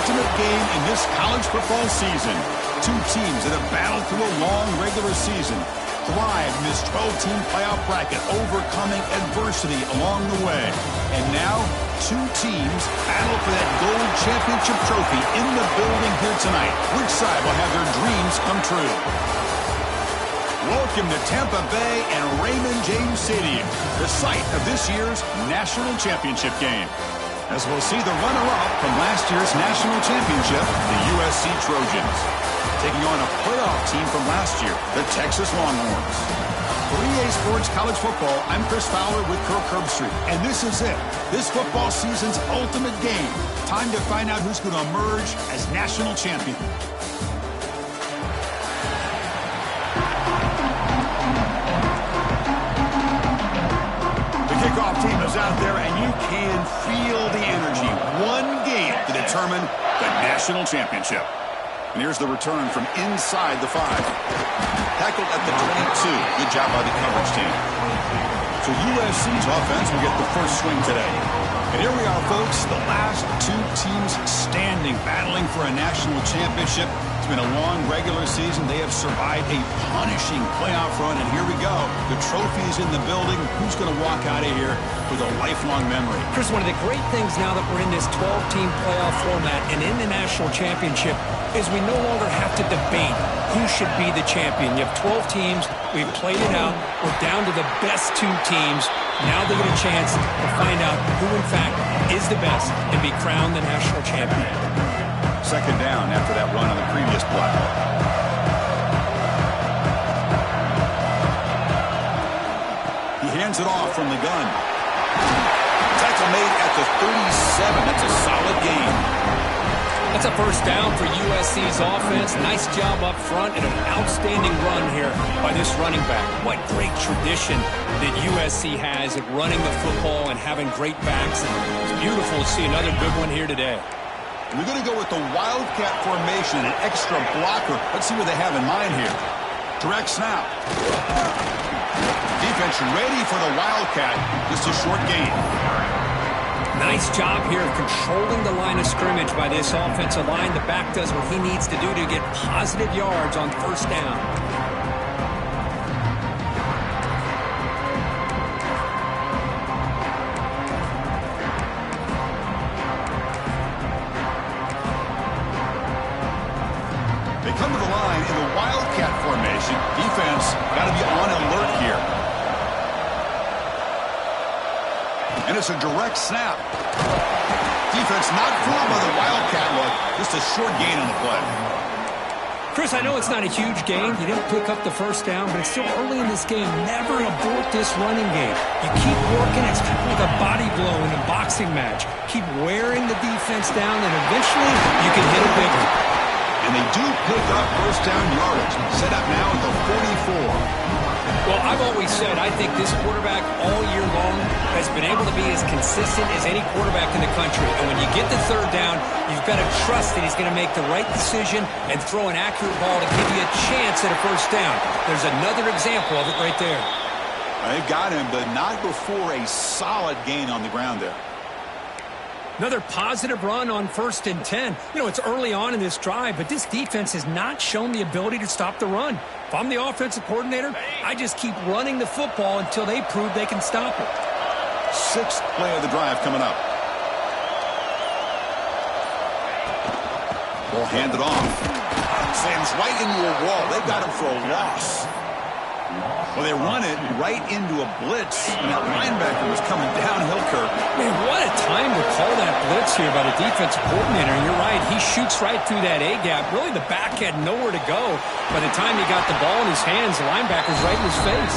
ultimate game in this college football season. Two teams that have battled through a long regular season, thrived in this 12-team playoff bracket, overcoming adversity along the way. And now, two teams battle for that gold championship trophy in the building here tonight. Which side will have their dreams come true? Welcome to Tampa Bay and Raymond James Stadium, the site of this year's national championship game. As we'll see the runner-up from last year's national championship, the USC Trojans, taking on a playoff team from last year, the Texas Longhorns. For EA Sports College Football, I'm Chris Fowler with Kirk Herbstreit, and this is it. This football season's ultimate game. Time to find out who's going to emerge as national champion. Kickoff team is out there, and you can feel the energy. One game to determine the national championship. And here's the return from inside the 5. Tackled at the 22. Good job by the coverage team. So USC's offense will get the first swing today. And here we are, folks, the last two teams standing, battling for a national championship. It's been a long regular season. They have survived a punishing playoff run, and here we go. The trophy is in the building. Who's going to walk out of here with a lifelong memory? Chris, one of the great things now that we're in this 12-team playoff format and in the national championship is we no longer have to debate who should be the champion. You have 12 teams. We've played it out. We're down to the best two teams. Now they get a chance to find out who, in fact, is the best and be crowned the national champion. Second down after that run on the previous play. He hands it off from the gun. Tackle made at the 37. That's a solid gain. That's a first down for USC's offense. Nice job up front and an outstanding run here by this running back. What great tradition that USC has at running the football and having great backs. And it's beautiful to see another good one here today. We're going to go with the Wildcat formation, an extra blocker. Let's see what they have in mind here. Direct snap. Defense ready for the Wildcat. Just a short gain. Nice job here of controlling the line of scrimmage by this offensive line. The back does what he needs to do to get positive yards on first down. They come to the line in the Wildcat formation. Defense got to be on alert here. And it's a direct snap. Defense not fooled by the Wildcat look. Just a short gain on the play. Chris, I know it's not a huge gain. You didn't pick up the first down, but it's still early in this game. Never abort this running game. You keep working. It's kind of like a body blow in a boxing match. Keep wearing the defense down, and eventually you can hit a big one. And they do pick up first down yardage. Set up now at the 44. Well, I've always said I think this quarterback all year long has been able to be as consistent as any quarterback in the country. And when you get the third down, you've got to trust that he's going to make the right decision and throw an accurate ball to give you a chance at a first down. There's another example of it right there. They've got him, but not before a solid gain on the ground there. Another positive run on 1st and 10. You know, it's early on in this drive, but this defense has not shown the ability to stop the run. If I'm the offensive coordinator, I just keep running the football until they prove they can stop it. Sixth play of the drive coming up. Ball handed off. Slams right into a wall. They got him for a loss. Well, they run it right into a blitz, and that linebacker was coming downhill, Kirk. Man, what a time to call that blitz here by the defensive coordinator. And you're right, he shoots right through that A-gap. Really, the back had nowhere to go. By the time he got the ball in his hands, the linebacker's right in his face.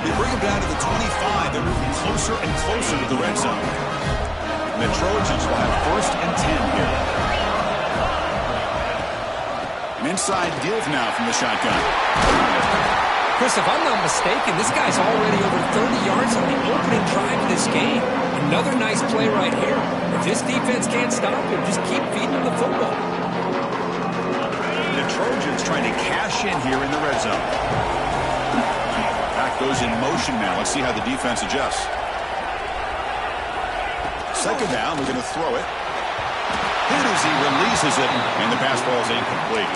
They bring him down to the 25. They're moving closer and closer to the red zone. And the Trojans will have 1st and 10 here. An inside give now from the shotgun. Chris, if I'm not mistaken, this guy's already over 30 yards on the opening drive of this game. Another nice play right here. If this defense can't stop him, just keep feeding him the football. The Trojans trying to cash in here in the red zone. Back goes in motion now. Let's see how the defense adjusts. Second down, we're going to throw it. hit as he releases it, and the pass ball is incomplete.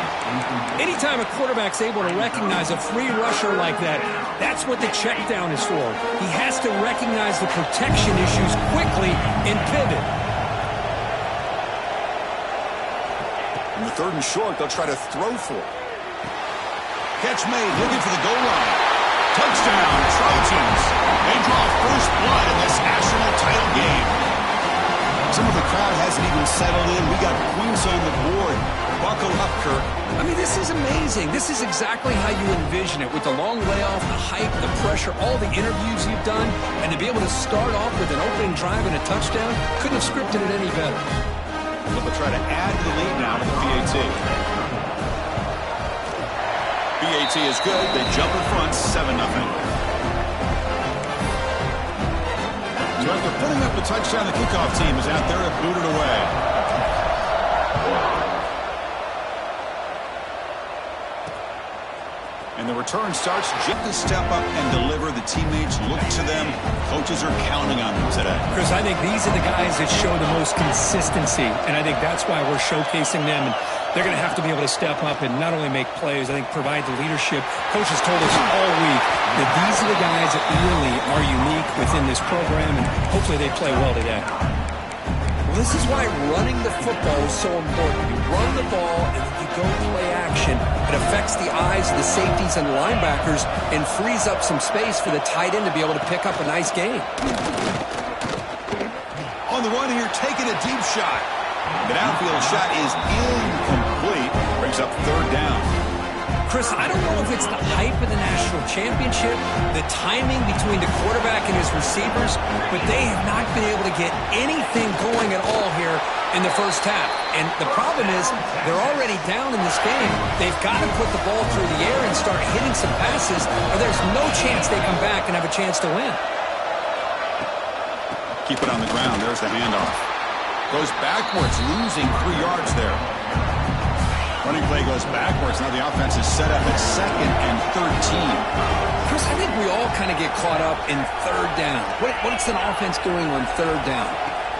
Anytime a quarterback's able to recognize a free rusher like that, that's what the check down is for. He has to recognize the protection issues quickly and pivot. On the 3rd and short, they'll try to throw for it. Catch made, looking for the goal line. Touchdown, Trojans. They draw first blood in this national title game. Some of the crowd hasn't even settled in. We got points on the board. Buckle up, Kirk. I mean, this is amazing. This is exactly how you envision it, with the long layoff, the hype, the pressure, all the interviews you've done, and to be able to start off with an opening drive and a touchdown, couldn't have scripted it any better. They'll try to add to the lead now with the PAT. PAT is good. They jump in front, 7-0. So after putting up the touchdown, the kickoff team is out there and booted away. And the return starts just to step up and deliver. The teammates look to them. Coaches are counting on them today. Chris, I think these are the guys that show the most consistency, and I think that's why we're showcasing them. And they're going to have to be able to step up and not only make plays, I think provide the leadership. Coaches told us all week that these are the guys that really are unique within this program, and hopefully they play well today. Well, this is why running the football is so important. You run the ball and then you go play action. It affects the eyes of the safeties and the linebackers and frees up some space for the tight end to be able to pick up a nice gain. On the run here, taking a deep shot. The downfield shot is incomplete. Brings up 3rd down. Chris, I don't know if it's the hype of the national championship, the timing between the quarterback and his receivers, but they have not been able to get anything going at all here in the first half. And the problem is they're already down in this game. They've got to put the ball through the air and start hitting some passes, or there's no chance they come back and have a chance to win. Keep it on the ground. There's the handoff. Goes backwards, losing 3 yards there. Running play goes backwards. Now the offense is set up at 2nd and 13. Chris, I think we all kind of get caught up in 3rd down. What's an offense doing on 3rd down?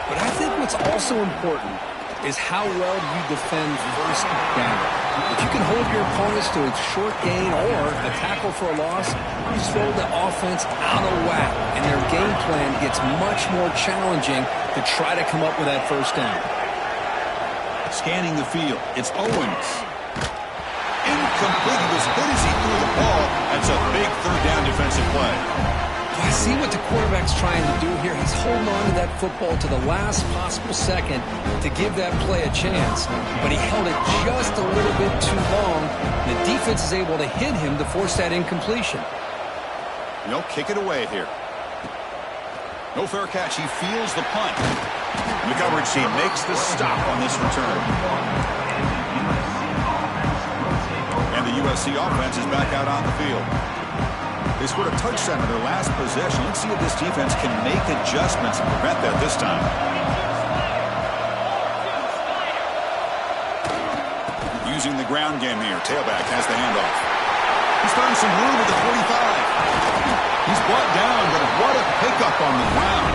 But I think what's also important is how well you defend 1st down. If you can hold your opponents to a short gain or a tackle for a loss, you throw the offense out of whack, and their game plan gets much more challenging to try to come up with that 1st down. Scanning the field. It's Owens. Incomplete. He was hit as he threw the ball. That's a big 3rd down defensive play. I see what the quarterback's trying to do here. He's holding on to that football to the last possible second to give that play a chance. But he held it just a little bit too long. The defense is able to hit him to force that incompletion. No, kick it away here. No fair catch. He feels the punt. And the coverage team makes the stop on this return. And the USC offense is back out on the field. They scored a touchdown in their last possession. Let's see if this defense can make adjustments and prevent that this time. Using the ground game here. Tailback has the handoff. He's found some room at the 45. He's brought down, but what a pickup on the ground.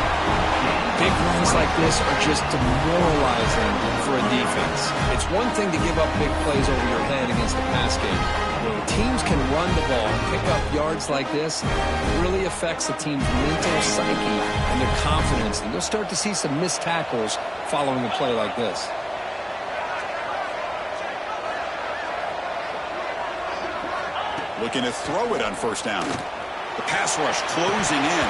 Big runs like this are just demoralizing for a defense. It's one thing to give up big plays over your head against the pass game. When teams can run the ball, pick up yards like this, it really affects the team's mental psyche and their confidence. And you'll start to see some missed tackles following a play like this. Looking to throw it on 1st down. The pass rush closing in.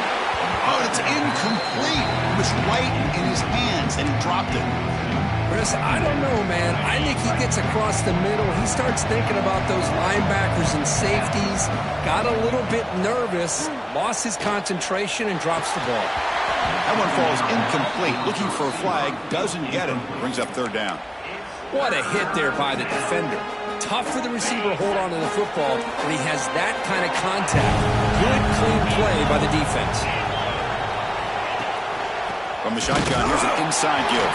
Oh, it's incomplete. It was right in his hands, and he dropped it. Chris, I don't know, man. I think he gets across the middle. He starts thinking about those linebackers and safeties. Got a little bit nervous, lost his concentration, and drops the ball. That one falls incomplete. Looking for a flag, doesn't get it. Brings up 3rd down. What a hit there by the defender. Tough for the receiver to hold on to the football when he has that kind of contact. Good, clean play by the defense. From the shotgun, here's an inside give.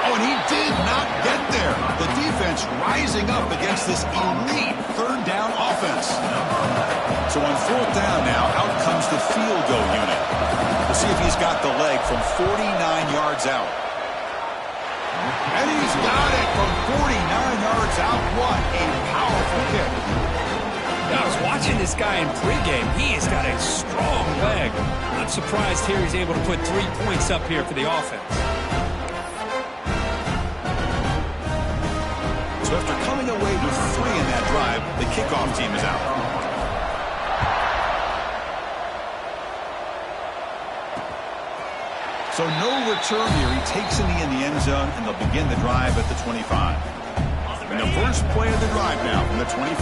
Oh, and he did not get there. The defense rising up against this elite 3rd down offense. So on 4th down now, out comes the field goal unit. We'll see if he's got the leg from 49 yards out. And he's got it from 49 yards out. What a powerful kick. I was watching this guy in pregame. He has got a strong leg. I'm surprised here he's able to put 3 points up here for the offense. So after coming away with 3 in that drive, the kickoff team is out. So no return here. He takes in the end zone, and they'll begin the drive at the 25. And the first play of the drive now from the 25.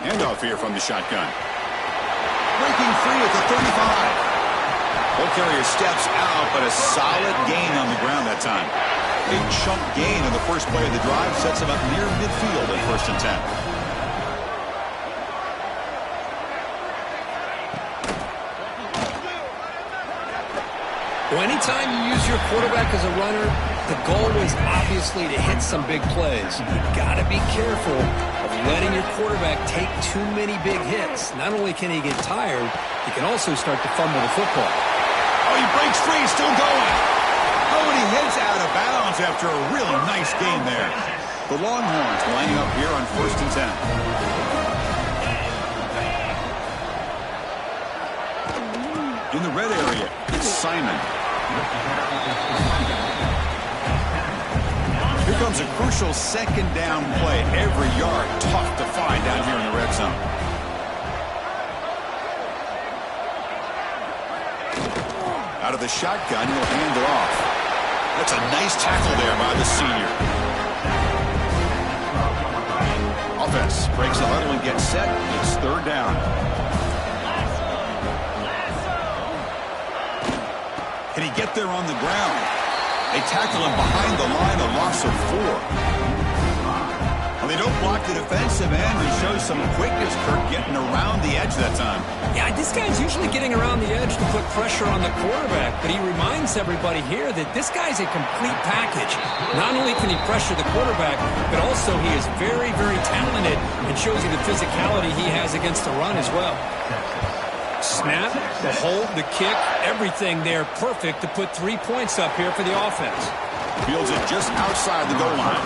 Handoff here from the shotgun. Breaking free at the 35. Ball carrier steps out, but a solid gain on the ground that time. Big chunk gain on the first play of the drive sets him up near midfield at 1st and 10. Well, anytime you use your quarterback as a runner, the goal is obviously to hit some big plays. You've got to be careful of letting your quarterback take too many big hits. Not only can he get tired, he can also start to fumble the football. Oh, he breaks free, still going. Oh, and he heads out of bounds after a really nice gain there. The Longhorns lining up here on 1st and 10. In the red area, it's Simon. Here comes a crucial 2nd down play. Every yard tough to find down here in the red zone. Out of the shotgun, he'll hand it off. That's a nice tackle there by the senior. Offense breaks the huddle and gets set. It's 3rd down. Can he get there on the ground? They tackle him behind the line, a loss of 4. Well, they don't block the defensive end and show some quickness, Kirk, getting around the edge that time. Yeah, this guy's usually getting around the edge to put pressure on the quarterback, but he reminds everybody here that this guy's a complete package. Not only can he pressure the quarterback, but also he is very, very talented and shows you the physicality he has against the run as well. Snap, the hold, the kick, everything there perfect to put 3 points up here for the offense. Fields it just outside the goal line.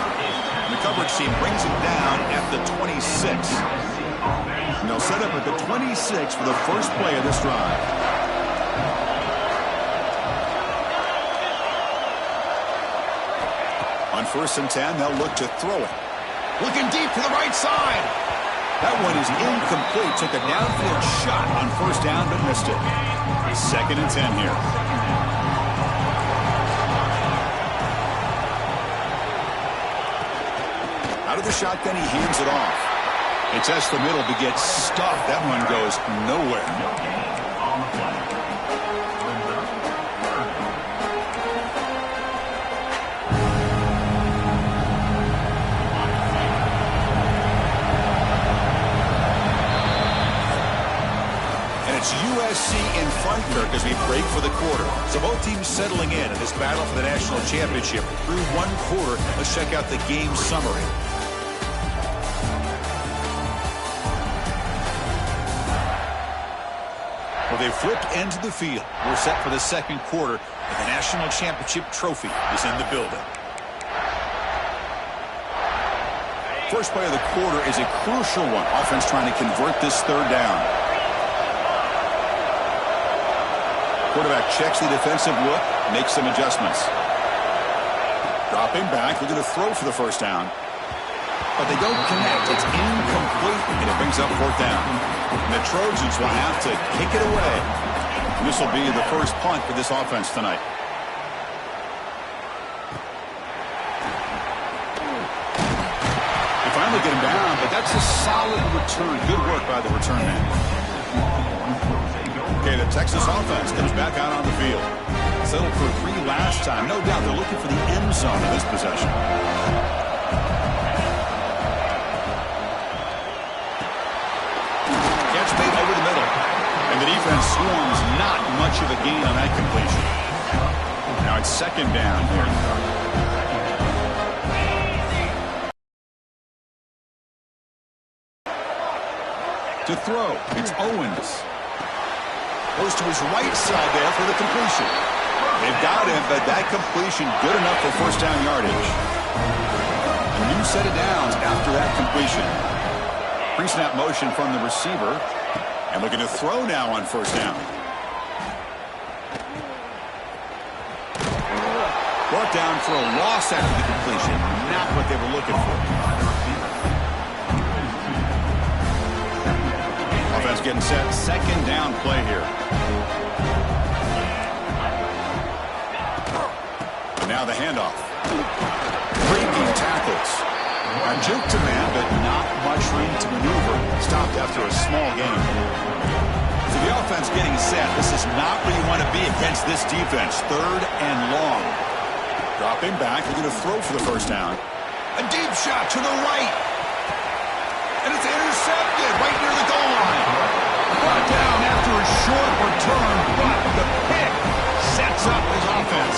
And the coverage team brings him down at the 26. And they'll set up at the 26 for the first play of this drive. On 1st and 10, they'll look to throw it. Looking deep to the right side. That one is incomplete. Took a downfield shot on 1st down, but missed it. 2nd and 10 here. Out of the shotgun, he hands it off. He tests the middle to get stuffed. That one goes nowhere. It's USC in front, Kirk, as we break for the quarter. So both teams settling in this battle for the national championship through 1 quarter. Let's check out the game summary. Well, they flipped into the field. We're set for the 2nd quarter, and the national championship trophy is in the building. First play of the quarter is a crucial one. Offense trying to convert this 3rd down. Quarterback checks the defensive look, makes some adjustments. Dropping back, looking to throw for the 1st down. But they don't connect. It's incomplete, and it brings up 4th down. And the Trojans will have to kick it away. And this will be the first punt for this offense tonight. They finally get him down, but that's a solid return. Good work by the return man. Okay, the Texas offense comes back out on the field. Settled for 3 last time. No doubt they're looking for the end zone in this possession. Catch made over the middle. And the defense swarms not much of a gain on that completion. Now it's 2nd down here. To throw, it's Owens. Goes to his right side there for the completion. They've got him, but that completion good enough for first down yardage. A new set of downs after that completion. Pre-snap motion from the receiver. And looking to throw now on first down. Brought down for a loss after the completion. Not what they were looking for. Offense getting set. Second down play here. Now the handoff. Breaking tackles. A juke to man, but not much room to maneuver. Stopped after a small gain. So the offense getting set. This is not where you want to be against this defense. Third and long. Dropping back. They're going to throw for the first down. A deep shot to the right. And it's intercepted right near the goal line. Brought down after a short return, but the pick sets up his offense.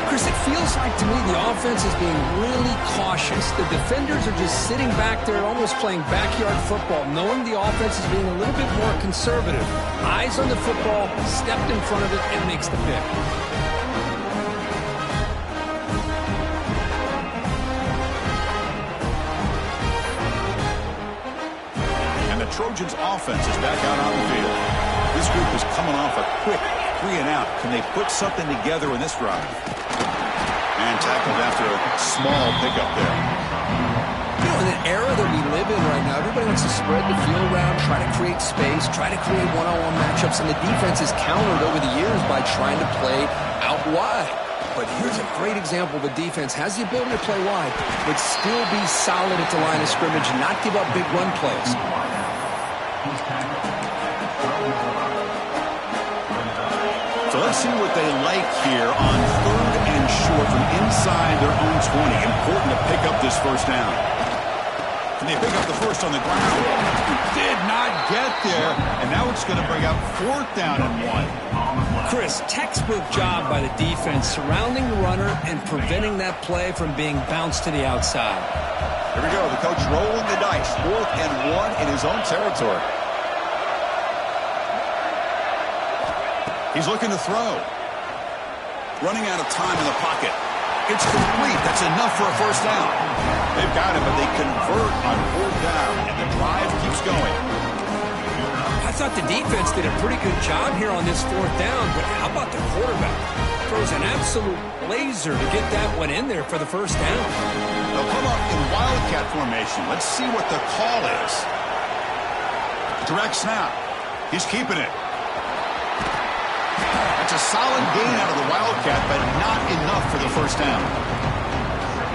Chris, it feels like to me the offense is being really cautious. The defenders are just sitting back there almost playing backyard football, knowing the offense is being a little bit more conservative. Eyes on the football, stepped in front of it, and makes the pick. And the Trojans' offense is back out on the field. This group is coming off a quick 3-and-out. Can they put something together in this drive? And tackled after a small pickup there. You know, in an era that we live in right now, everybody wants to spread the field around, try to create space, try to create one-on-one matchups, and the defense is countered over the years by trying to play out wide. But here's a great example of a defense has the ability to play wide, but still be solid at the line of scrimmage and not give up big run plays. So let's see what they like here on third and short from inside their own 20. Important to pick up this first down. Can they pick up the first on the ground? Did not get there, and now it's going to bring up fourth down and 1. Chris, textbook job by the defense surrounding the runner and preventing that play from being bounced to the outside. Here we go. The coach rolling the dice. Fourth and 1 in his own territory. He's looking to throw. Running out of time in the pocket. It's complete. That's enough for a first down. They've got him, but they convert on fourth down, and the drive keeps going. I thought the defense did a pretty good job here on this fourth down, but how about the quarterback? Throws an absolute laser to get that one in there for the first down. They'll come up in Wildcat formation. Let's see what the call is. Direct snap. He's keeping it. That's a solid gain out of the Wildcat, but not enough for the first down.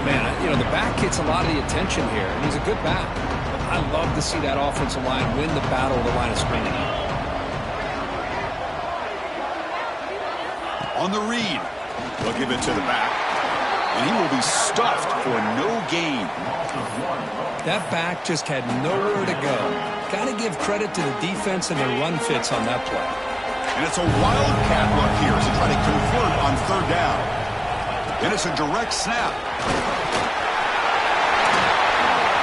Man, you know, the back gets a lot of the attention here, and he's a good back. I love to see that offensive line win the battle of the line of scrimmage. On the read, they'll give it to the back, and he will be stuffed for no gain. That back just had nowhere to go. Got to give credit to the defense and their run fits on that play. And it's a Wildcat look here as they try to convert on third down. And it's a direct snap.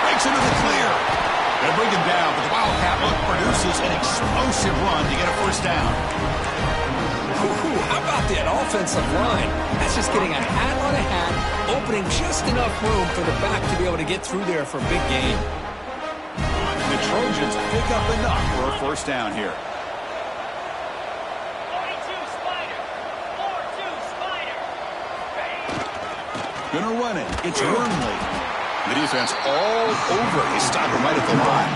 Breaks into the clear. They bring him down, but the Wildcat look produces an explosive run to get a first down. Ooh, how about that offensive line? That's just getting a hat on a hat, opening just enough room for the back to be able to get through there for a big gain. And the Trojans pick up enough for a first down here. Gonna run it. It's Wormley. The defense all over. He's stopping right at the line.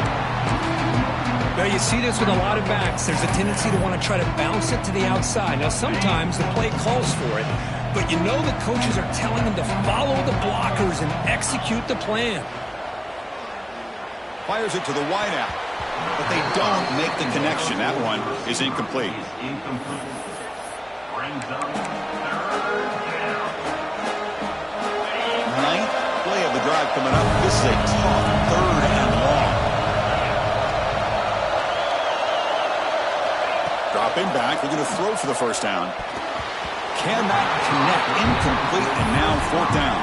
Now, you see this with a lot of backs. There's a tendency to want to try to bounce it to the outside. Now, sometimes the play calls for it, but you know the coaches are telling them to follow the blockers and execute the plan. Fires it to the wideout, but they don't make the connection. That one is incomplete. Ninth play of the drive coming up. This is a tough third and long. Dropping back. They're going to throw for the first down. Cannot connect. Incomplete, and now fourth down.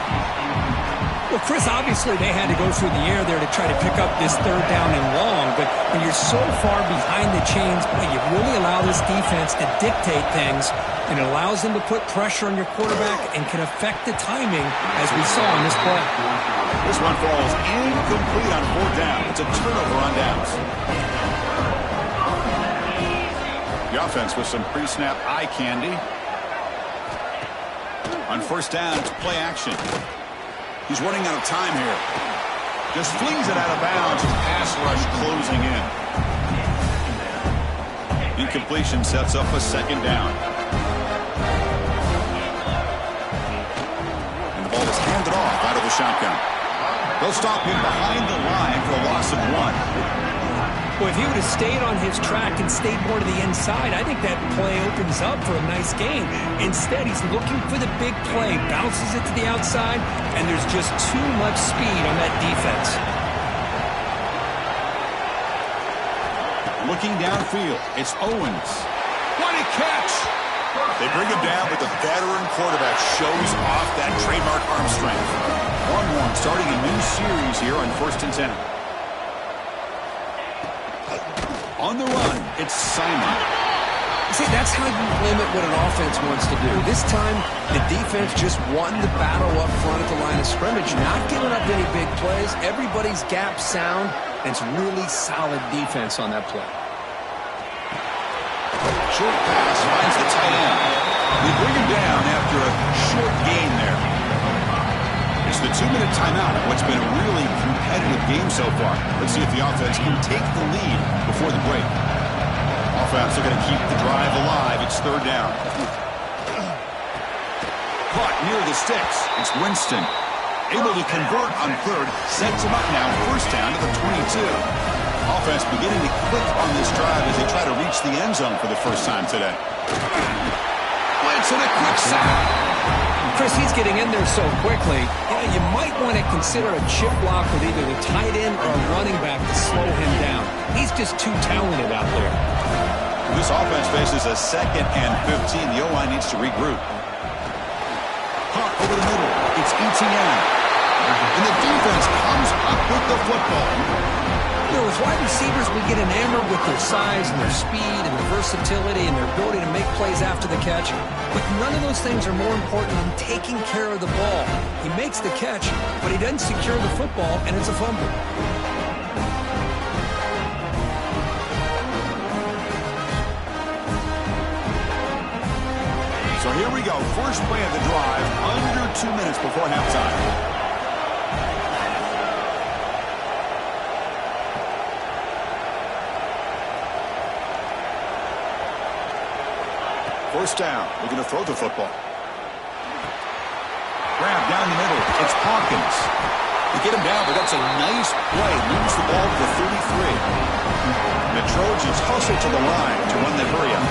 Well, Chris, obviously they had to go through the air there to try to pick up this third down and long, but when you're so far behind the chains, boy, you really allow this defense to dictate things, and it allows them to put pressure on your quarterback and can affect the timing, as we saw in this play. This one falls incomplete on fourth down. It's a turnover on downs. The offense with some pre-snap eye candy. On first down, it's play action. He's running out of time here. Just flings it out of bounds. Pass rush closing in. Incompletion sets up a second down. And the ball is handed off out of the shotgun. They'll stop him behind the line for a loss of 1. Well, if he would have stayed on his track and stayed more to the inside, I think that play opens up for a nice game. Instead, he's looking for the big play, bounces it to the outside, and there's just too much speed on that defense. Looking downfield, it's Owens. What a catch! They bring him down, but the veteran quarterback shows off that trademark arm strength. Longhorn starting a new series here on 1st and 10. On the run, it's Simon. See, that's how you limit what an offense wants to do. This time, the defense just won the battle up front at the line of scrimmage, not giving up any big plays. Everybody's gap sound, and it's really solid defense on that play. Short pass finds the tight end. They bring him down after a short gain there. It's the 2-minute timeout of what's been a really competitive game so far. Let's see if the offense can take the lead before the break. Offense looking to keep the drive alive. It's third down. Caught near the sticks. It's Winston. Able to convert on third. Sets him up now. First down to the 22. Offense beginning to click on this drive as they try to reach the end zone for the first time today. Blitz and a quick sack. Chris, he's getting in there so quickly. You might want to consider a chip block with either the tight end or a running back to slow him down. He's just too talented out there. This offense faces a 2nd and 15. The O-line needs to regroup. Caught over the middle. It's Etienne. And the defense comes up with the football. You know, as wide receivers, we get enamored with their size and their speed and their versatility and their ability to make plays after the catch. But none of those things are more important than taking care of the ball. He makes the catch, but he doesn't secure the football, and it's a fumble. So here we go. First play of the drive, under 2 minutes before halftime. First down. Looking to throw the football. Grab down the middle. It's Hawkins. They get him down, but that's a nice play. Moves the ball to the 33. And the Trojans hustle to the line to run the hurry up.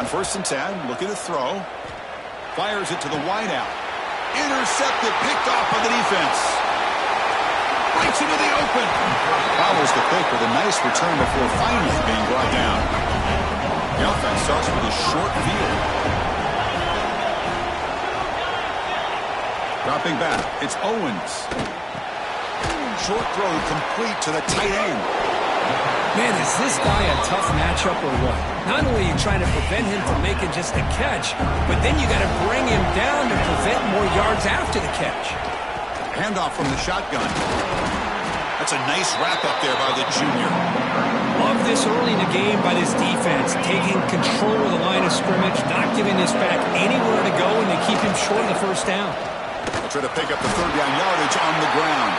On 1st and 10, looking to throw. Fires it to the wideout. Intercepted, picked off by the defense. Breaks into the open. Follows the pick with a nice return before finally being brought down. The offense starts with a short field. Dropping back, it's Owens. Short throw complete to the tight end. Man, is this guy a tough matchup or what? Not only are you trying to prevent him from making just a catch, but then you got to bring him down to prevent more yards after the catch. Handoff from the shotgun. That's a nice wrap-up there by the junior. Love this early in the game by this defense, taking control of the line of scrimmage, not giving this back anywhere to go, and they keep him short of the first down. They'll try to pick up the third down yardage on the ground.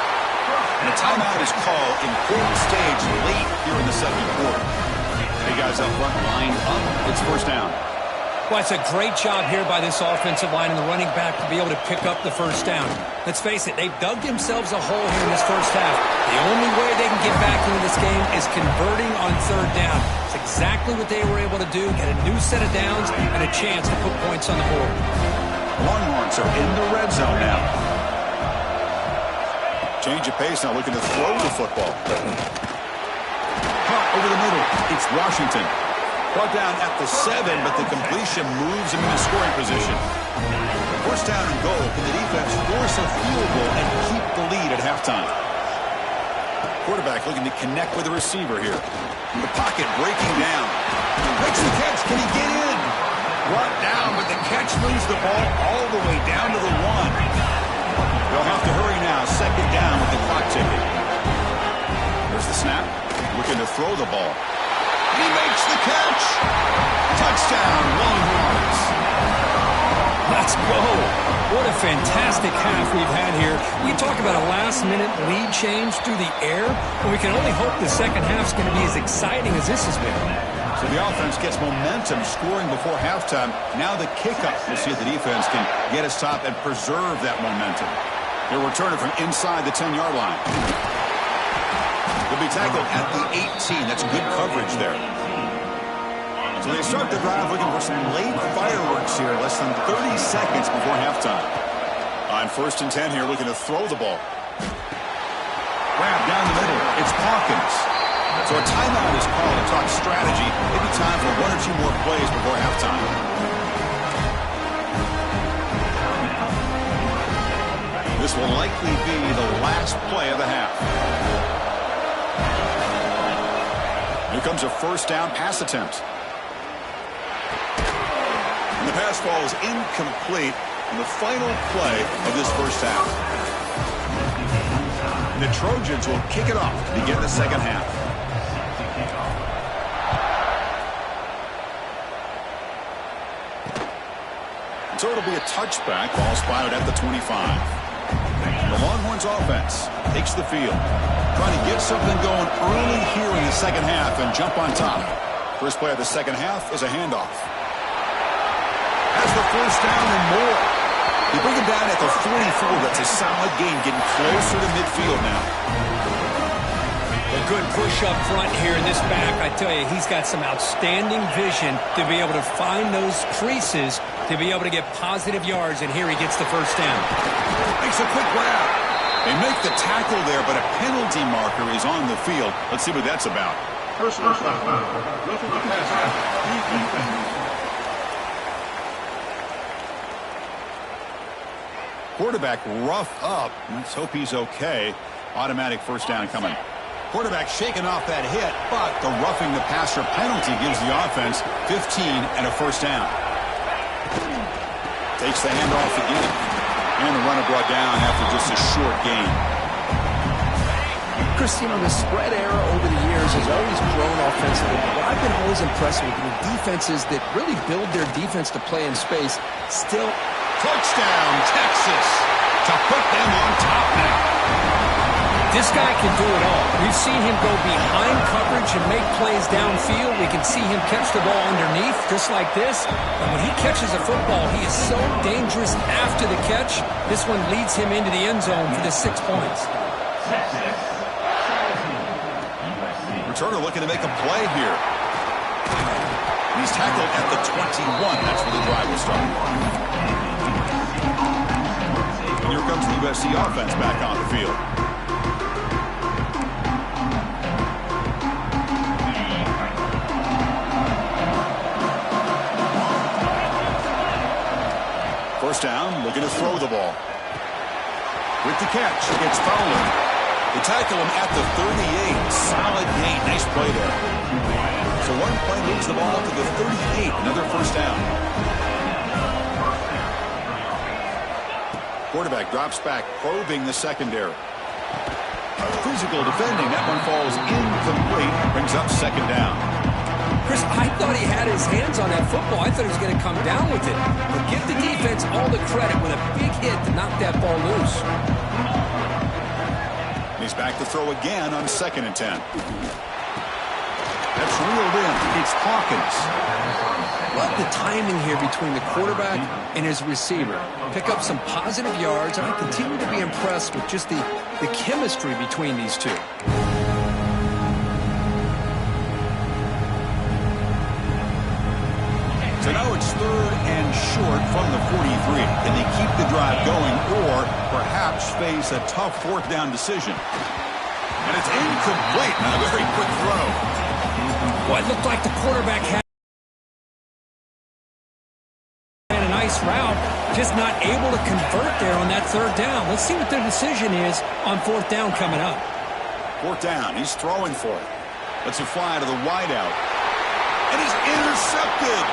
And a timeout is called. Important stage late here in the second quarter. Hey, guys up front, lined up. It's first down. Well, it's a great job here by this offensive line and the running back to be able to pick up the first down. Let's face it, they've dug themselves a hole here in this first half. The only way they can get back into this game is converting on third down. It's exactly what they were able to do, get a new set of downs and a chance to put points on the board. Longhorns are in the red zone now. Change of pace now, looking to throw the football. Caught over the middle. It's Washington. Brought down at the 7, but the completion moves him into scoring position. First down and goal. Can the defense force a field goal and keep the lead at halftime? Quarterback looking to connect with the receiver here. In the pocket, breaking down. Makes the catch. Can he get in? Brought down, but the catch moves the ball all the way down to the 1. They'll have to hurry now. Second down with the clock ticking. There's the snap. Looking to throw the ball. He makes the catch. Touchdown, Longhorns. Let's go. What a fantastic half we've had here. We talk about a last-minute lead change through the air, and we can only hope the second half's going to be as exciting as this has been. So the offense gets momentum scoring before halftime. Now the kickoff. We'll see if the defense can get a stop and preserve that momentum. They'll return it from inside the 10-yard line. They'll be tackled at the 18. That's good coverage there. So they start the drive looking for some late fireworks here, less than 30 seconds before halftime. On first and 10 here, looking to throw the ball. Grab down the middle. It's Hawkins. So a timeout is called to talk strategy. Maybe time for 1 or 2 more plays before halftime. This will likely be the last play of the half. Here comes a first down pass attempt. And the pass ball is incomplete in the final play of this first half. And the Trojans will kick it off to begin the second half. So it'll be a touchback. Ball spotted at the 25. The Longhorns offense takes the field. Trying to get something going early here in the second half and jump on top. First play of the second half is a handoff. Has the first down and more. They bring him down at the 44. That's a solid gain, getting closer to midfield now. A good push up front here in this back. I tell you, he's got some outstanding vision to be able to find those creases, to be able to get positive yards, and here he gets the first down. Makes a quick grab. They make the tackle there, but a penalty marker is on the field. Let's see what that's about. Personal foul. Quarterback rough up. Let's hope he's okay. Automatic first down coming. Quarterback shaking off that hit, but the roughing the passer penalty gives the offense 15 and a first down. Takes the handoff again. And the runner brought down after just a short gain. Chris, you know, the spread era over the years has always grown offensively. But I've been always impressed with the defenses that really build their defense to play in space. Still, touchdown, Texas, to put them on top now. This guy can do it all. We've seen him go behind coverage and make plays downfield. We can see him catch the ball underneath, just like this. And when he catches a football, he is so dangerous after the catch. This one leads him into the end zone for the 6 points. Returner looking to make a play here. He's tackled at the 21. That's where the drive will start. And here comes the USC offense back on the field. First down, looking to throw the ball. With the catch, it's Fowler. They tackle him at the 38. Solid gain. Nice play there. So one play moves the ball to the 38. Another first down. Quarterback drops back, probing the secondary. Physical defending. That one falls incomplete. Brings up second down. Chris, I thought he had his hands on that football. I thought he was going to come down with it. But give the defense all the credit with a big hit to knock that ball loose. He's back to throw again on 2nd and 10. That's reeled in. It's Hawkins. Love the timing here between the quarterback and his receiver. Pick up some positive yards, and I continue to be impressed with just the chemistry between these two. So now it's 3rd and short from the 43. Can they keep the drive going or perhaps face a tough 4th down decision? And it's incomplete. Not a very quick throw. Well, it looked like the quarterback had nice route, just not able to convert there on that third down. Let's see what their decision is on fourth down coming up. Fourth down, he's throwing for it. Lets it fly to the wideout. And he's intercepted.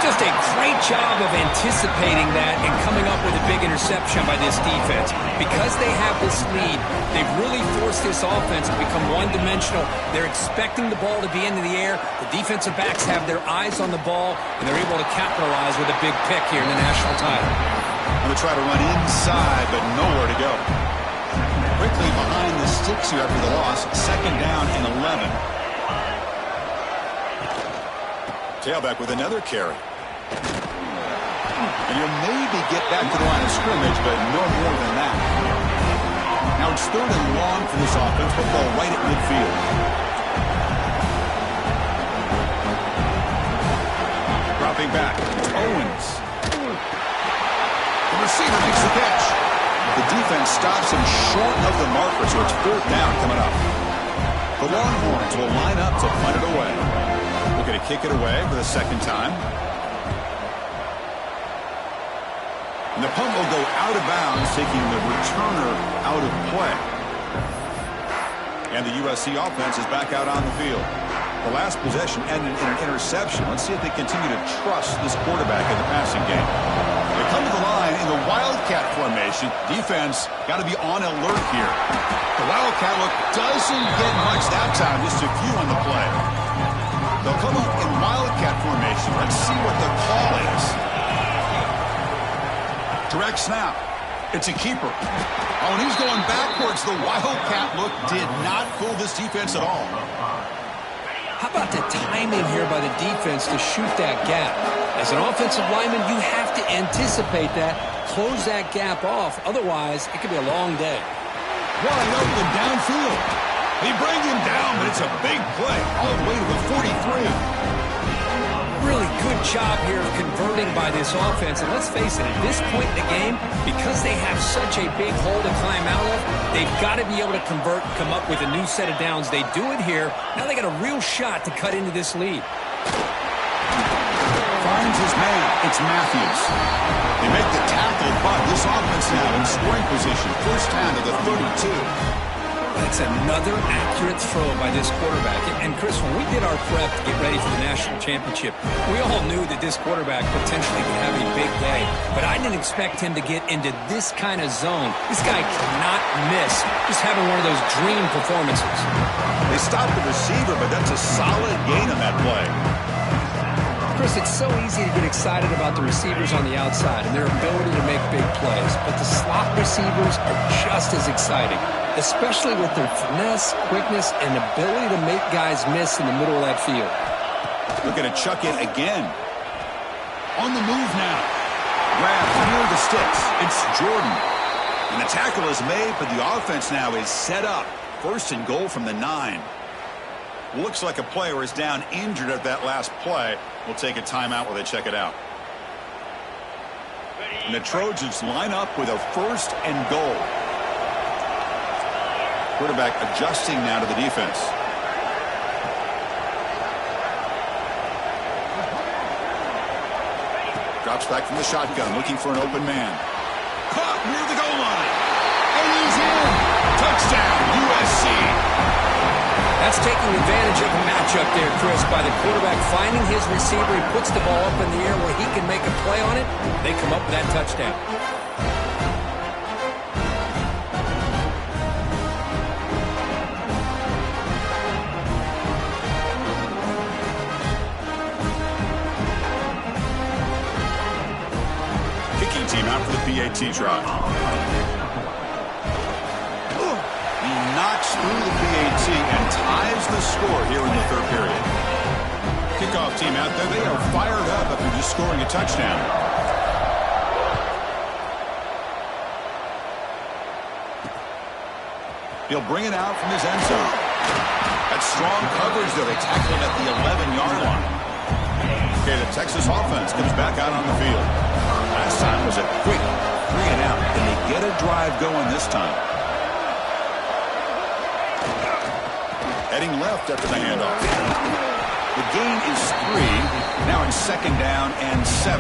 Just a great job of anticipating that and coming up with a big interception by this defense. Because they have this lead, they've really forced this offense to become one-dimensional. They're expecting the ball to be into the air. The defensive backs have their eyes on the ball, and they're able to capitalize with a big pick here in the national title. I'm going to try to run inside, but nowhere to go. Quickly behind the sticks here after the loss. Second down and 11. Tailback with another carry. And he'll maybe get back to the line of scrimmage, but no more than that. Now it's third and long for this offense, but ball right at midfield. Dropping back. It's Owens. The receiver makes the catch. The defense stops him short of the marker, so it's fourth down coming up. The Longhorns will line up to punt it away. Looking to kick it away for the second time. And the punt will go out of bounds, taking the returner out of play. And the USC offense is back out on the field. The last possession ended in an interception. Let's see if they continue to trust this quarterback in the passing game. They come to the line in the Wildcat formation. Defense got to be on alert here. The Wildcat look doesn't get much that time, just a few on the play. They'll come up in Wildcat formation. Let's see what the call is. Direct snap. It's a keeper. Oh, and he's going backwards. The Wildcat look did not fool this defense at all. How about the timing here by the defense to shoot that gap? As an offensive lineman, you have to anticipate that, close that gap off. Otherwise, it could be a long day. Wide open downfield. They bring him down, but it's a big play all the way to the 43. Really good job here of converting by this offense. And let's face it, at this point in the game, because they have such a big hole to climb out of, they've got to be able to convert and come up with a new set of downs. They do it here. Now they got a real shot to cut into this lead. Finds his man. It's Matthews. They make the tackle, but this offense now in scoring position. First down to the 32. That's another accurate throw by this quarterback. And Chris, when we did our prep to get ready for the national championship, we all knew that this quarterback potentially could have a big day. But I didn't expect him to get into this kind of zone. This guy cannot miss. Just having one of those dream performances. They stopped the receiver, but that's a solid gain on that play. Chris, it's so easy to get excited about the receivers on the outside and their ability to make big plays. But the slot receivers are just as exciting, especially with their finesse, quickness, and ability to make guys miss in the middle of that field. Looking to chuck it again. On the move now. Grabbed near the sticks. It's Jordan. And the tackle is made, but the offense now is set up. First and goal from the 9. Looks like a player is down injured at that last play. We'll take a timeout while they check it out. And the Trojans line up with a first and goal. Quarterback adjusting now to the defense. Drops back from the shotgun, looking for an open man. Caught near the goal line. And he's in. Touchdown, USC. That's taking advantage of a matchup there, Chris, by the quarterback finding his receiver. He puts the ball up in the air where he can make a play on it. They come up with that touchdown. Kicking team out for the PAT try. Knocks through the PAT and ties the score here in the third period. Kickoff team out there. They are fired up after just scoring a touchdown. He'll bring it out from his end zone. That's strong coverage, though. They tackle him at the 11-yard line. Okay, the Texas offense comes back out on the field. Last time was a quick 3-and-out. Can they get a drive going this time? Heading left after the handoff. The gain is 3. Now it's 2nd down and 7.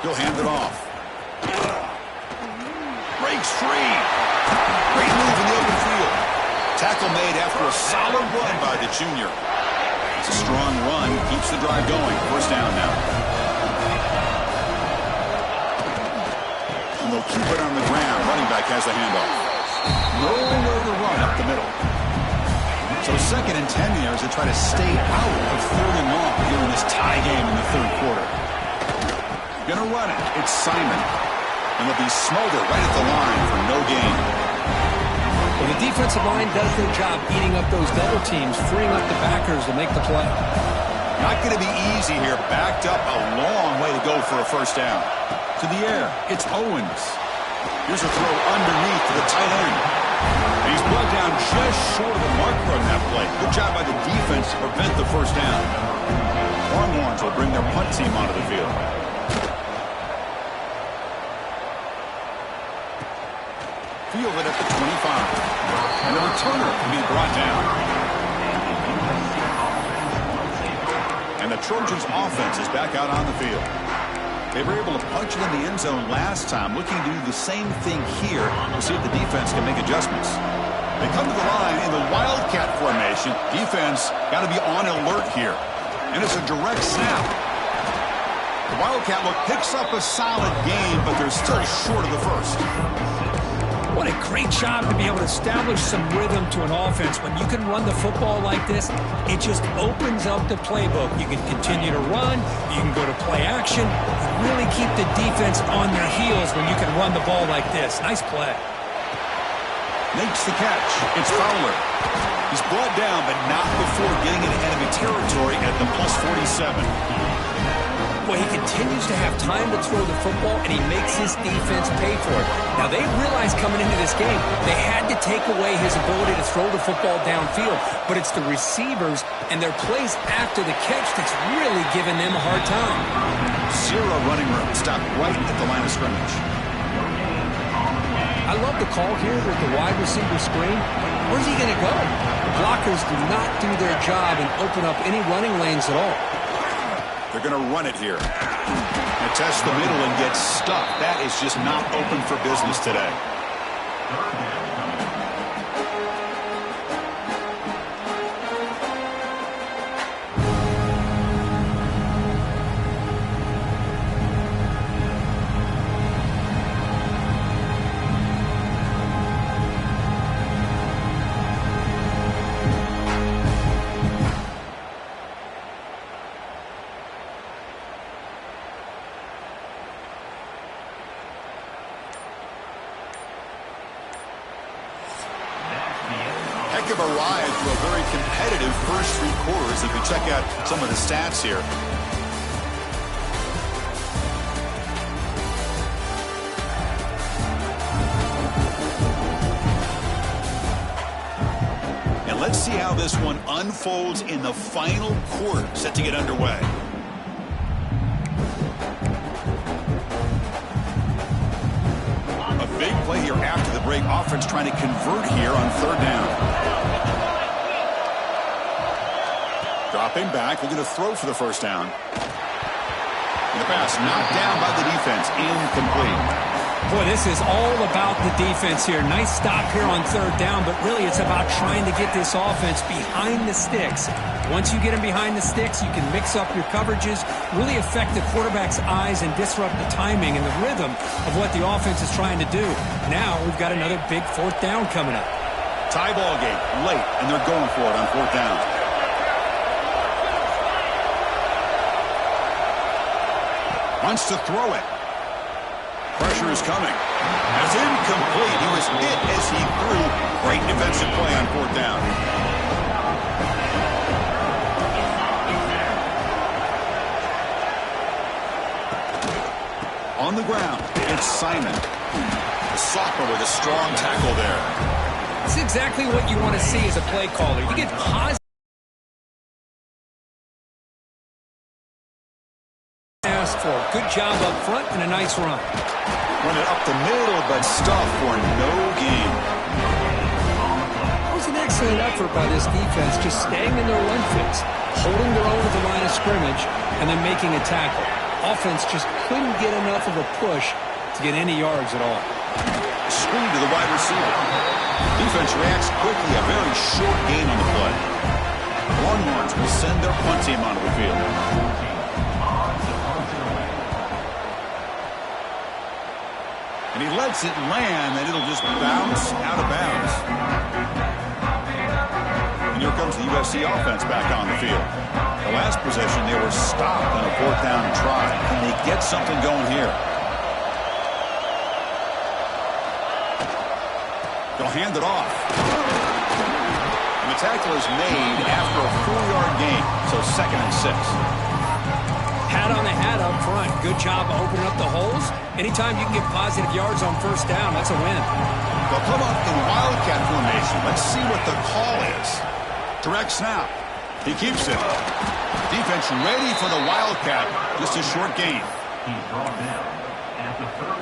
He'll hand it off. Breaks free. Great move in the open field. Tackle made after a solid run by the junior. It's a strong run. Keeps the drive going. 1st down now. And they'll keep it on the ground. Running back has the handoff. Nowhere to run up the middle. So 2nd and 10 here as they try to stay out of 3rd and long here in this tie game in the 3rd quarter. Gonna run it. It's Simon. And they'll be smothered right at the line for no gain. Well, the defensive line does their job eating up those double teams, freeing up the backers to make the play. Not going to be easy here. Backed up a long way to go for a 1st down. To the air. It's Owens. Here's a throw underneath to the tight end. And he's brought down just short of the marker on that play. Good job by the defense to prevent the 1st down. Longhorns will bring their punt team onto the field. Fielded at the 25. And the returner can be brought down. And the Trojans' offense is back out on the field. They were able to punch it in the end zone last time, looking to do the same thing here to see if the defense can make adjustments. They come to the line in the Wildcat formation. Defense got to be on alert here. And it's a direct snap. The Wildcat look picks up a solid game, but they're still short of the 1st. What a great job to be able to establish some rhythm to an offense. When you can run the football like this, it just opens up the playbook. You can continue to run. You can go to play action. You really keep the defense on their heels when you can run the ball like this. Nice play. Makes the catch. It's Fowler. He's brought down, but not before getting into enemy territory at the +47. Well, he continues to have time to throw the football, and he makes his defense pay for it. Now, they realized coming into this game, they had to take away his ability to throw the football downfield, but it's the receivers and their plays after the catch that's really giving them a hard time. 0 running room. Stopped right at the line of scrimmage. I love the call here with the wide receiver screen. Where's he going to go? The blockers do not do their job and open up any running lanes at all. They're going to run it here. They test the middle and get stuck. That is just not open for business today. Heck of a ride through a very competitive first 3 quarters if we check out some of the stats here. And let's see how this one unfolds in the final quarter set to get underway. A big play here after the break. Offense trying to convert here on 3rd down. Dropping back, looking to throw for the 1st down. And the pass knocked down by the defense, incomplete. Boy, this is all about the defense here. Nice stop here on 3rd down, but really it's about trying to get this offense behind the sticks. Once you get them behind the sticks, you can mix up your coverages, really affect the quarterback's eyes and disrupt the timing and the rhythm of what the offense is trying to do. Now we've got another big 4th down coming up. Tie ball game, late, and they're going for it on 4th down. Wants to throw it. Pressure is coming. That's incomplete. He was hit as he threw. Great defensive play on 4th down. On the ground, it's Simon. The sophomore with a strong tackle there. It's exactly what you want to see as a play caller. You get positive. For good job up front and a nice run. Run it up the middle, but stuff for no gain. It was an excellent effort by this defense, just staying in their run fits, holding their own at the line of scrimmage, and then making a tackle. Offense just couldn't get enough of a push to get any yards at all. Screen to the wide receiver. Defense reacts quickly, a very short gain on the play. Longhorns will send their punt team onto the field. And he lets it land, and it'll just bounce out of bounds. And here comes the USC offense back on the field. The last possession, they were stopped on a 4th down try. Can they get something going here? They'll hand it off. And the tackle is made after a 4-yard gain, so 2nd and 6. Hat on the hat up front. Good job opening up the holes. Anytime you can get positive yards on 1st down, that's a win. They'll come up in Wildcat formation. Let's see what the call is. Direct snap. He keeps it. Defense ready for the Wildcat. Just a short gain. He's brought down at the 34.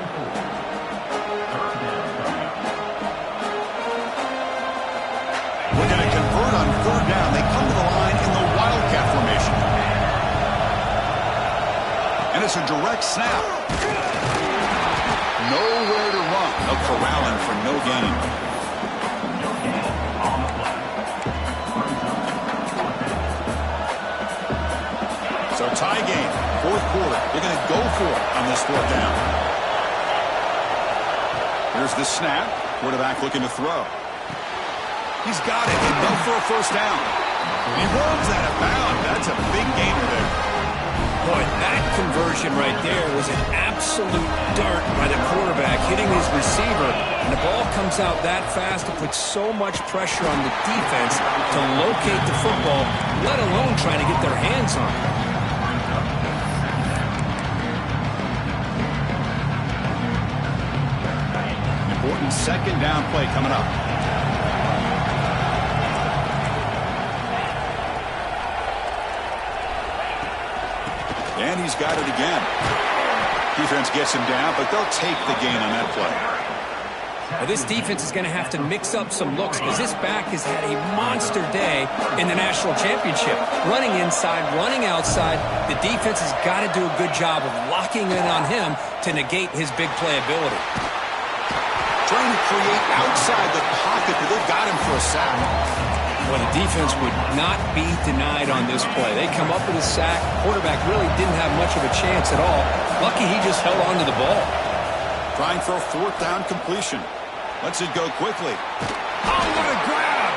We're going to convert on 3rd down. They come to the line in the Wildcat formation. And it's a direct snap. Nowhere to run. They'll corral him for no gain. So tie game, 4th quarter. They're going to go for it on this 4th down. Here's the snap. Quarterback looking to throw. He's got it. Enough for a 1st down. He runs out of bounds. That's a big gainer there. Boy, that conversion right there was an absolute dart by the quarterback hitting his receiver. And the ball comes out that fast. It puts so much pressure on the defense to locate the football, let alone trying to get their hands on it. Important 2nd down play coming up. And he's got it again. Defense gets him down, but they'll take the gain on that play. Now, this defense is going to have to mix up some looks because this back has had a monster day in the national championship. Running inside, running outside. The defense has got to do a good job of locking in on him to negate his big play ability. Trying to create outside the pocket, but they've got him for a sack. Well, the defense would not be denied on this play. They come up with a sack. Quarterback really didn't have much of a chance at all. Lucky he just held on to the ball. Trying for a 4th down completion. Lets it go quickly. Oh, what a grab!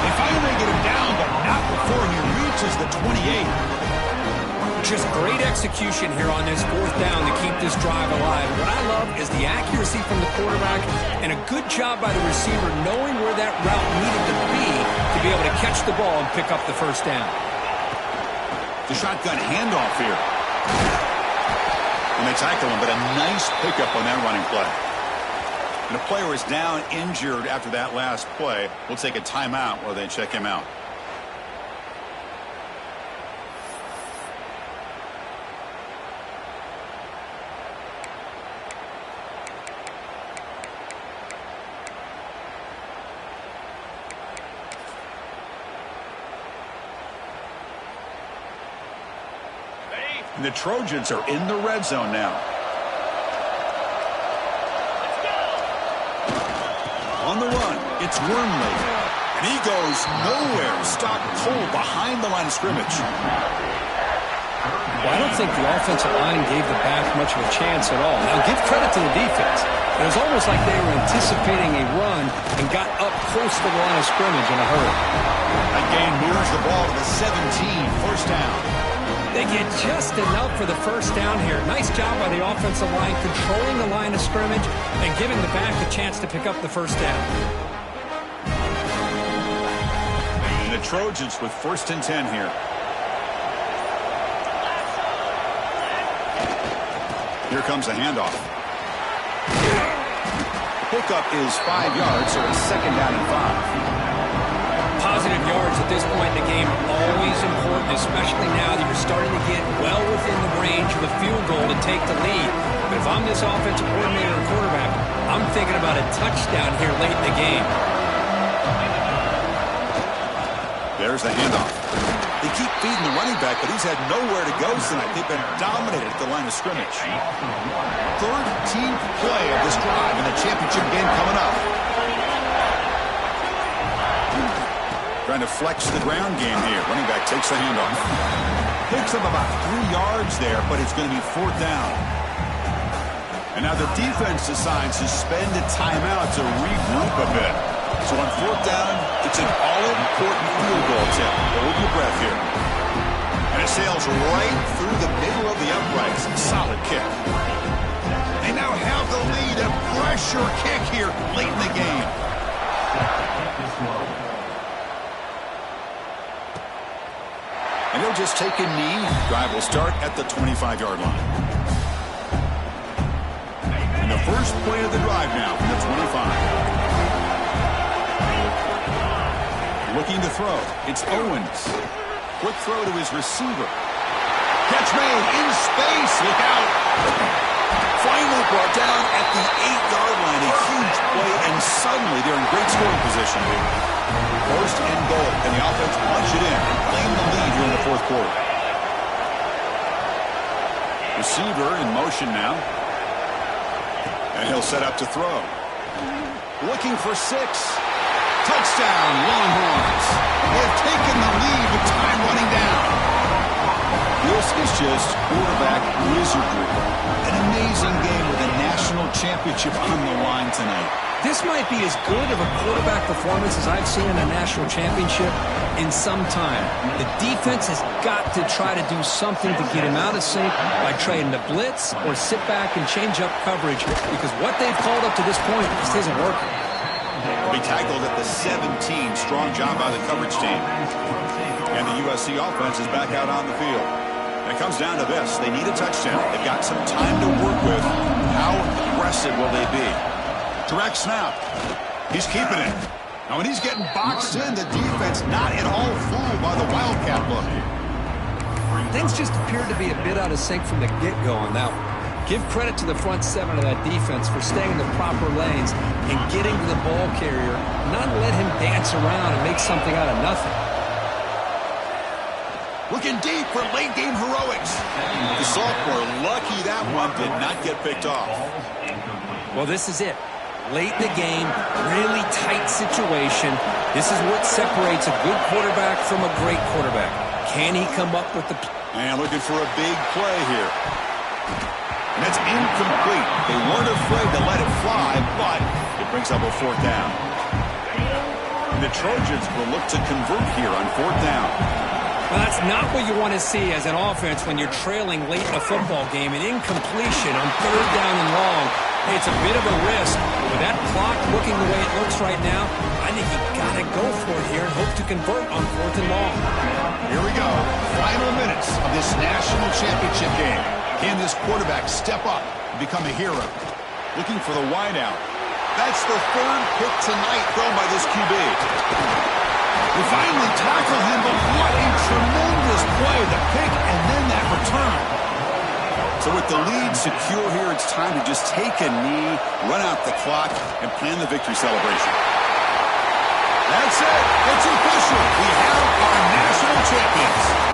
They finally get him down, but not before he reaches the 28. Just great execution here on this 4th down to keep this drive alive. What I love is the accuracy from the quarterback and a good job by the receiver knowing where that route needed to be able to catch the ball and pick up the 1st down. The shotgun handoff here. And they tackle him, but a nice pickup on that running play. And a player is down injured after that last play. We'll take a timeout while they check him out. And the Trojans are in the red zone now. On the run, it's Wormley. And he goes nowhere. Stopped cold behind the line of scrimmage. Well, I don't think the offensive line gave the back much of a chance at all. Now, give credit to the defense. It was almost like they were anticipating a run and got up close to the line of scrimmage in a hurry. That gain moves the ball to the 17, 1st down. They get just enough for the 1st down here. Nice job by the offensive line controlling the line of scrimmage and giving the back a chance to pick up the 1st down. And the Trojans with 1st and 10 here. Here comes a handoff. Pickup is 5 yards, so it's 2nd down and 5. Positive yards at this point in the game are always important, especially now that you're starting to get well within the range of a field goal to take the lead. But if I'm this offensive coordinator or quarterback, I'm thinking about a touchdown here late in the game. There's the handoff. They keep feeding the running back, but he's had nowhere to go tonight. They've been dominated at the line of scrimmage. 13th play of this drive in the championship game coming up. Trying to flex the ground game here. Running back takes the handoff. Picks up about 3 yards there, but it's going to be 4th down. And now the defense decides to spend a timeout to regroup a bit. So on 4th down, it's an all-important field goal attempt. Hold your breath here. And it sails right through the middle of the uprights. Solid kick. They now have the lead. A pressure kick here late in the game. And he'll just take a knee. Drive will start at the 25-yard line. And the first play of the drive now from the 25. Looking to throw. It's Owens. Quick throw to his receiver. Catch made in space. Look out. Finally brought down at the 8-yard line. A huge play, and suddenly they're in great scoring position. First and goal. And the offense punch it in and claim the lead here in the 4th quarter. Receiver in motion now. And he'll set up to throw. Looking for 6. Touchdown, Longhorns. They've taken the lead with time running down. This is just quarterback wizardry. An amazing game with a national championship on the line tonight. This might be as good of a quarterback performance as I've seen in a national championship in some time. The defense has got to try to do something to get him out of sync by trying to blitz or sit back and change up coverage, because what they've called up to this point just isn't working. Be tackled at the 17. Strong job by the coverage team. And the USC offense is back out on the field. And it comes down to this. They need a touchdown. They've got some time to work with. How aggressive will they be? Direct snap. He's keeping it. Now, when he's getting boxed in, the defense not at all fooled by the Wildcat look. Things just appeared to be a bit out of sync from the get-go on that one. Give credit to the front 7 of that defense for staying in the proper lanes and getting to the ball carrier, not let him dance around and make something out of nothing. Looking deep for late-game heroics. The sophomore, lucky that one did not get picked off. Well, this is it. Late in the game, really tight situation. This is what separates a good quarterback from a great quarterback. Can he come up with the... And looking for a big play here. And it's incomplete. They weren't afraid to let it fly, but it brings up a 4th down. And the Trojans will look to convert here on 4th down. Well, that's not what you want to see as an offense when you're trailing late in a football game. An incompletion on 3rd down and long. It's a bit of a risk. With that clock looking the way it looks right now, I think you got to go for it here and hope to convert on 4th and long. Here we go. Final minutes of this national championship game. Can this quarterback step up and become a hero? Looking for the wideout. That's the 3rd pick tonight thrown by this QB. We finally tackle him, but what a tremendous play. The pick and then that return. So with the lead secure here, it's time to just take a knee, run out the clock, and plan the victory celebration. That's it. It's official. We have our national champions.